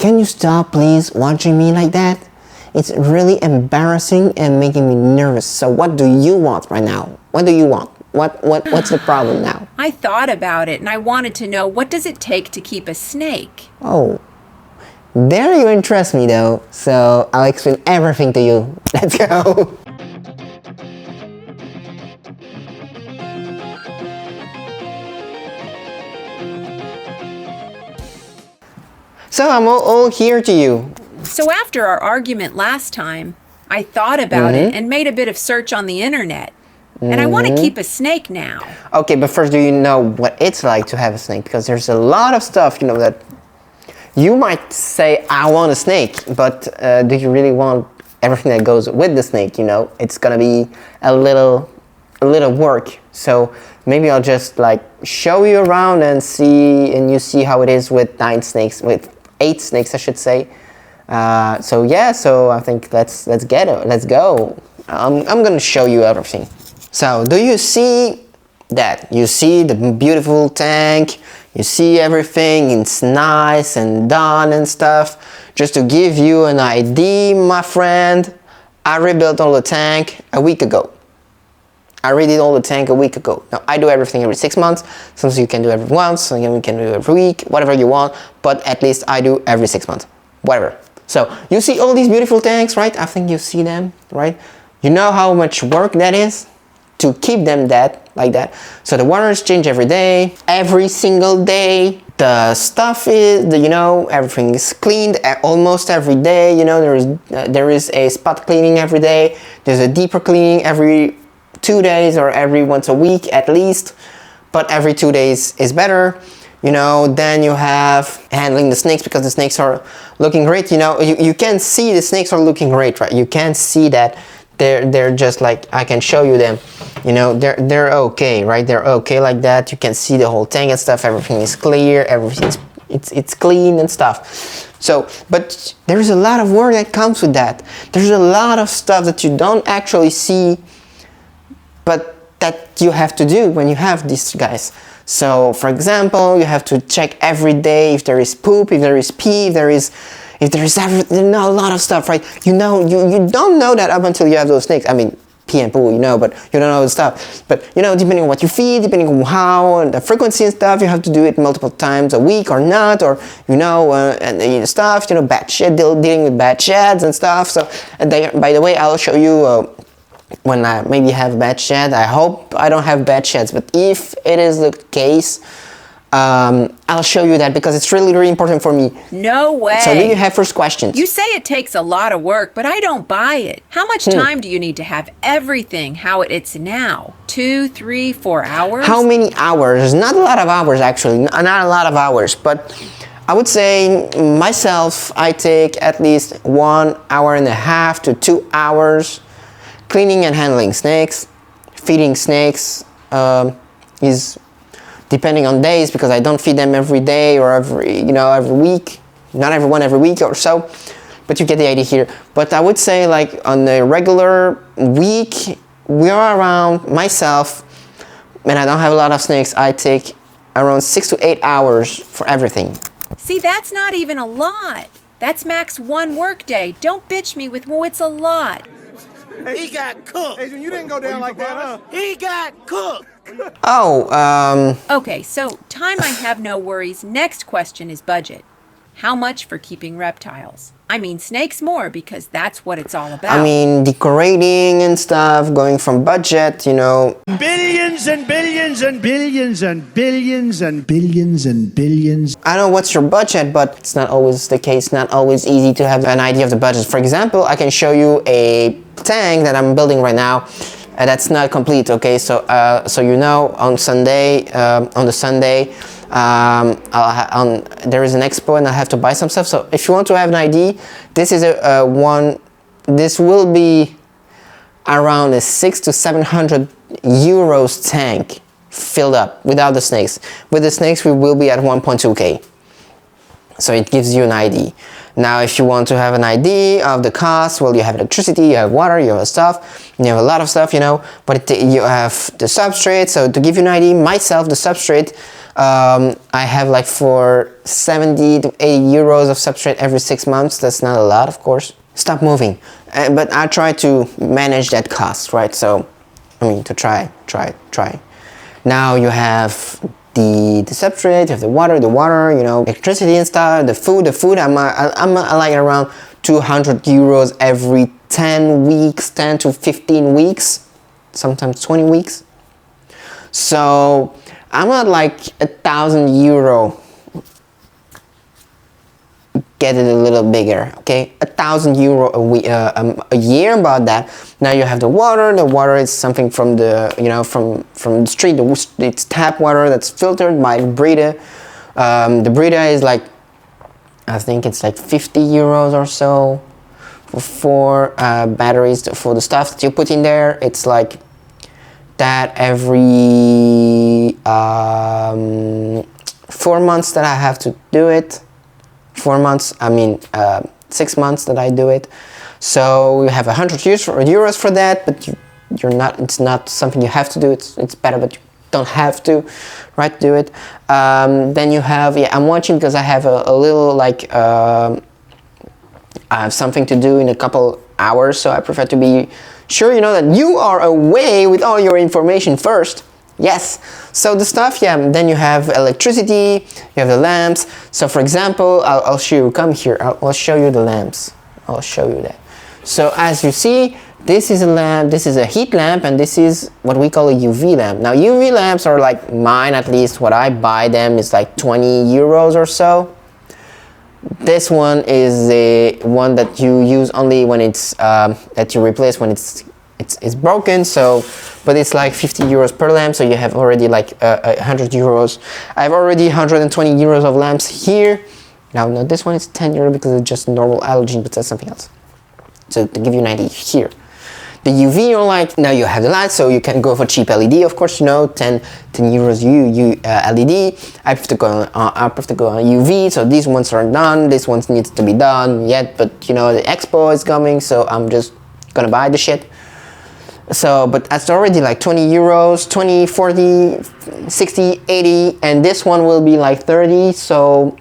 can you stop please watching me like that? It's really embarrassing and making me nervous. So what do you want right now? What do you want? What's the problem now? I thought about it and I wanted to know, what does it take to keep a snake? Oh, there you interest me though. So I'll explain everything to you. Let's go. So I'm all here to you. So after our argument last time, I thought about it and made a bit of search on the internet. And I want to keep a snake now. Okay, but first, do you know what it's like to have a snake? Because there's a lot of stuff, you know, that you might say, I want a snake, but do you really want everything that goes with the snake, you know? It's gonna be a little work. So maybe I'll just like show you around and you see how it is with 8 snakes, I should say. So yeah, so I think let's go. I'm gonna show you everything. So do you see that? You see the beautiful tank, you see everything, it's nice and done and stuff. Just to give you an idea, my friend, I rebuilt all the tank a week ago. I redid all the tank a week ago. Now I do everything every 6 months. Sometimes you can do every once, some you can do every week, whatever you want, but at least I do every 6 months, whatever. So you see all these beautiful tanks, right? I think you see them, right? You know how much work that is to keep them like that. So the waters change every day, every single day. The stuff is, you know, everything is cleaned almost every day. You know, there is a spot cleaning every day. There's a deeper cleaning every 2 days or every once a week at least. But every 2 days is better. You know, then you have handling the snakes because the snakes are looking great. You know, you can see the snakes are looking great, right? You can see that they're just like, I can show you them. You know, they're okay, right? They're okay like that. You can see the whole tank and stuff. Everything is clear. Everything's it's clean and stuff. So, but there's a lot of work that comes with that. There's a lot of stuff that you don't actually see, but that you have to do when you have these guys. So, for example, you have to check every day if there is poop, if there is pee, if there is everything, you know, a lot of stuff, right? You know, you don't know that up until you have those snakes. I mean, pee and poo, you know, but you don't know the stuff. But, you know, depending on what you feed, depending on how, and the frequency and stuff, you have to do it multiple times a week or not, or, you know, and stuff, you know, bad shit, dealing with bad sheds and stuff. So, by the way, I'll show you when I maybe have a bad shed. I hope I don't have bad sheds, but if it is the case, I'll show you that because it's really, really important for me. No way. So do you have first questions? You say it takes a lot of work, but I don't buy it. How much time do you need to have everything how it's now? 2, 3, 4 hours? How many hours? Not a lot of hours, actually. Not a lot of hours, but I would say myself, I take at least 1.5 hours to 2 hours cleaning and handling snakes. Feeding snakes is depending on days because I don't feed them every day or every week. Not every week or so, but you get the idea here. But I would say like on a regular week, we are around, myself, and I don't have a lot of snakes, I take around 6 to 8 hours for everything. See, that's not even a lot. That's max 1 work day. Don't bitch me with, well, it's a lot. He got cooked. Adrian, you didn't go down like that, huh? He got cooked. Okay, so time I have no worries. Next question is budget. How much for keeping reptiles? I mean, snakes more because that's what it's all about. I mean, decorating and stuff, going from budget, you know. Billions and billions and billions and billions and billions and billions. I don't know what's your budget, but it's not always the case, not always easy to have an idea of the budget. For example, I can show you a tank that I'm building right now. That's not complete, okay? So, you know, on Sunday, there is an expo and I have to buy some stuff. So if you want to have an idea, this is this will be around a 600 to 700 euros tank filled up without the snakes. With the snakes, we will be at 1.2k. So it gives you an idea. Now, if you want to have an idea of the cost, well, you have electricity, you have water, you have stuff, you have a lot of stuff, you know, but you have the substrate. So to give you an idea, myself, the substrate, I have like for 70 to 80 euros of substrate every 6 months. That's not a lot, of course. Stop moving. But I try to manage that cost, right? So, I mean, to try. Now you have the substrate, you have the water, you know, electricity and stuff, the food, I'm like around 200 euros every 10 weeks, 10 to 15 weeks, sometimes 20 weeks. So I'm at like 1,000 euro. Get it a little bigger, okay? 1,000 euro a year about that. Now you have the water. The water is something from the, you know, from the street. It's tap water that's filtered by Brita. The Brita is like, I think it's like 50 euros or so for batteries, for the stuff that you put in there. It's like that every 4 months that I have to do it. 4 months, I mean 6 months that I do it. So you have 100 euros for that, but you're not, it's not something you have to do. It's better, but you don't have to, right, do it. Then you have, yeah, I'm watching because I have a little like, I have something to do in a couple hours, so I prefer to be sure, you know, that you are away with all your information first. Yes, so the stuff, yeah, then you have electricity, you have the lamps. So for example, I'll show you, come here, I'll show you the lamps. I'll show you that. So as you see, this is a lamp, this is a heat lamp, and this is what we call a UV lamp. Now UV lamps are like mine, at least what I buy them is like 20 euros or so. This one is a one that you use only when it's, that you replace when it's broken, so, but it's like 50 euros per lamp, so you have already like 100 euros. I have already 120 euros of lamps here. Now, no, this one is 10 euros because it's just normal halogen, but that's something else. So to give you an idea here. The UV, you're like, now you have the light, so you can go for cheap LED, of course, you know, 10 euros LED. I prefer to go on UV, so these ones aren't done, this one needs to be done yet, but you know, the expo is coming, so I'm just gonna buy the shit. So, but that's already like 20 euros, 20, 40, 60, 80, and this one will be like 30, so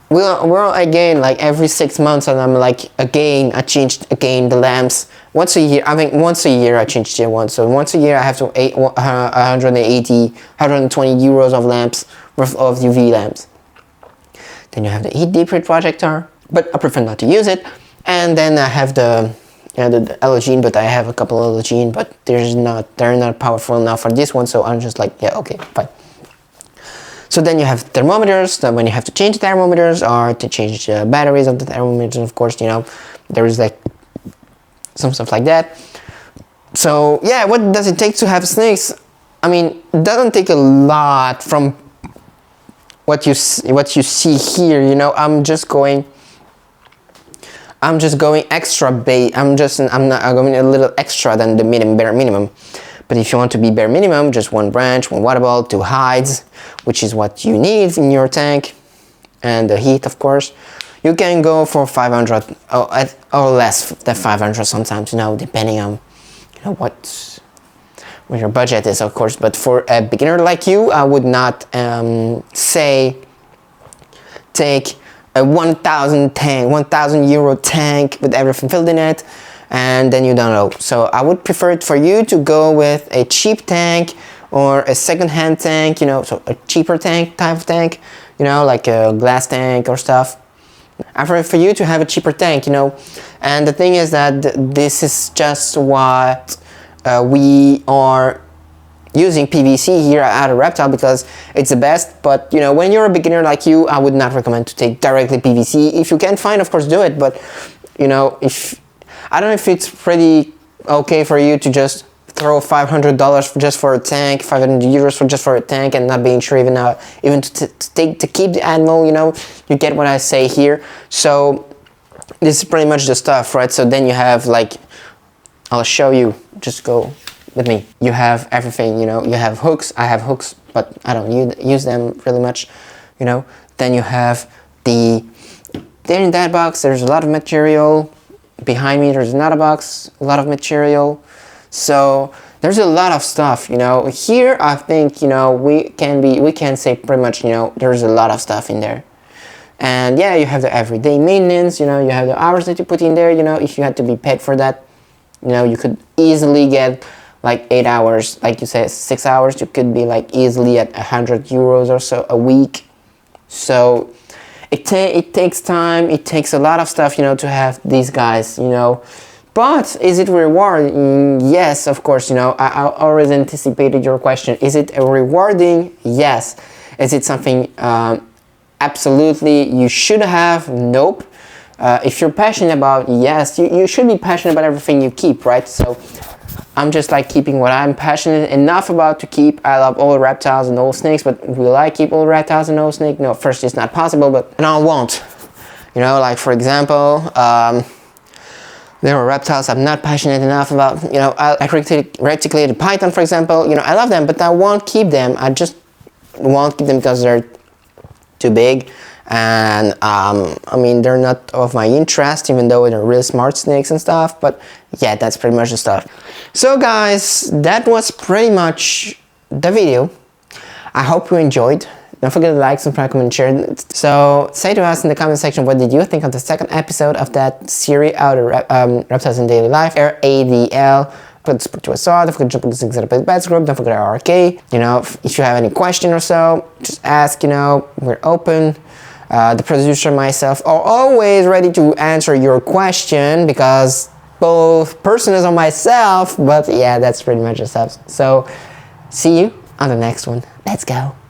we're again like every 6 months, and I'm like, again, I changed again the lamps. Once a year, I mean, once a year I changed it once, so once a year I have to 180, 120 euros of lamps, worth of UV lamps. Then you have the heat deep projector, but I prefer not to use it. And then I have the halogen, but I have a couple of halogen, but they're not powerful enough for this one, so I'm just like, yeah, okay, fine. So then you have thermometers, that when you have to change the thermometers or to change the batteries of the thermometers, of course, you know, there is like some stuff like that. So yeah, what does it take to have snakes? I mean, it doesn't take a lot from what you see here, you know. I'm just going extra bait. I'm going a little extra than the bare minimum. But if you want to be bare minimum, just one branch, one water ball, 2 hides, which is what you need in your tank, and the heat, of course. You can go for 500 or less than 500 sometimes, you know, depending on, you know, what your budget is, of course. But for a beginner like you, I would not say take a 1,000 euro tank with everything filled in it, and then you don't know. So I would prefer it for you to go with a cheap tank or a second-hand tank, you know, so a cheaper tank type of tank, you know, like a glass tank or stuff. I prefer for you to have a cheaper tank, you know. And the thing is that this is just what we are using PVC here at AodaReptile, because it's the best. But you know, when you're a beginner like you, I would not recommend to take directly PVC. If you can find, of course, do it. But you know, I don't know if it's pretty okay for you to just throw $500 just for a tank, 500 euros just for a tank, and not being sure even to keep the animal. You know, you get what I say here. So this is pretty much the stuff, right? So then you have like, I'll show you. Just go with me. You have everything, you know. You have hooks. I have hooks, but I don't use them really much, you know. Then you have There in that box, there's a lot of material. Behind me, there's another box, a lot of material. So there's a lot of stuff, you know. Here, I think, you know, we can say pretty much, you know, there's a lot of stuff in there. And yeah, you have the everyday maintenance, you know, you have the hours that you put in there, you know, if you had to be paid for that, you know, you could easily get like 8 hours, like you said, 6 hours, you could be like easily at 100 euros or so a week. So it takes time, it takes a lot of stuff, you know, to have these guys, you know. But is it rewarding? Yes, of course, you know, I already anticipated your question. Is it rewarding? Yes. Is it something absolutely you should have? Nope. If you're passionate about, yes, you should be passionate about everything you keep, right? So I'm just like keeping what I'm passionate enough about to keep. I love all reptiles and all snakes, but will I keep all reptiles and all snake? No, first it's not possible, but and I won't. You know, like for example, there are reptiles I'm not passionate enough about. You know, like reticulated python, for example. You know, I love them, but I won't keep them. I just won't keep them because they're too big. And I mean, they're not of my interest, even though they're really smart snakes and stuff. But yeah, that's pretty much the stuff. So guys, that was pretty much the video. I hope you enjoyed. Don't forget to like, subscribe, comment, share. So say to us in the comment section, what did you think of the second episode of that series, Reptiles in Daily Life, ADL. Don't forget to us all. Don't forget to jump into the Bets group. Don't forget our RK. You know, if you have any question or so, just ask. You know, we're open. The producer and myself are always ready to answer your question because both person is on myself. But yeah, that's pretty much the stuff. So see you on the next one. Let's go.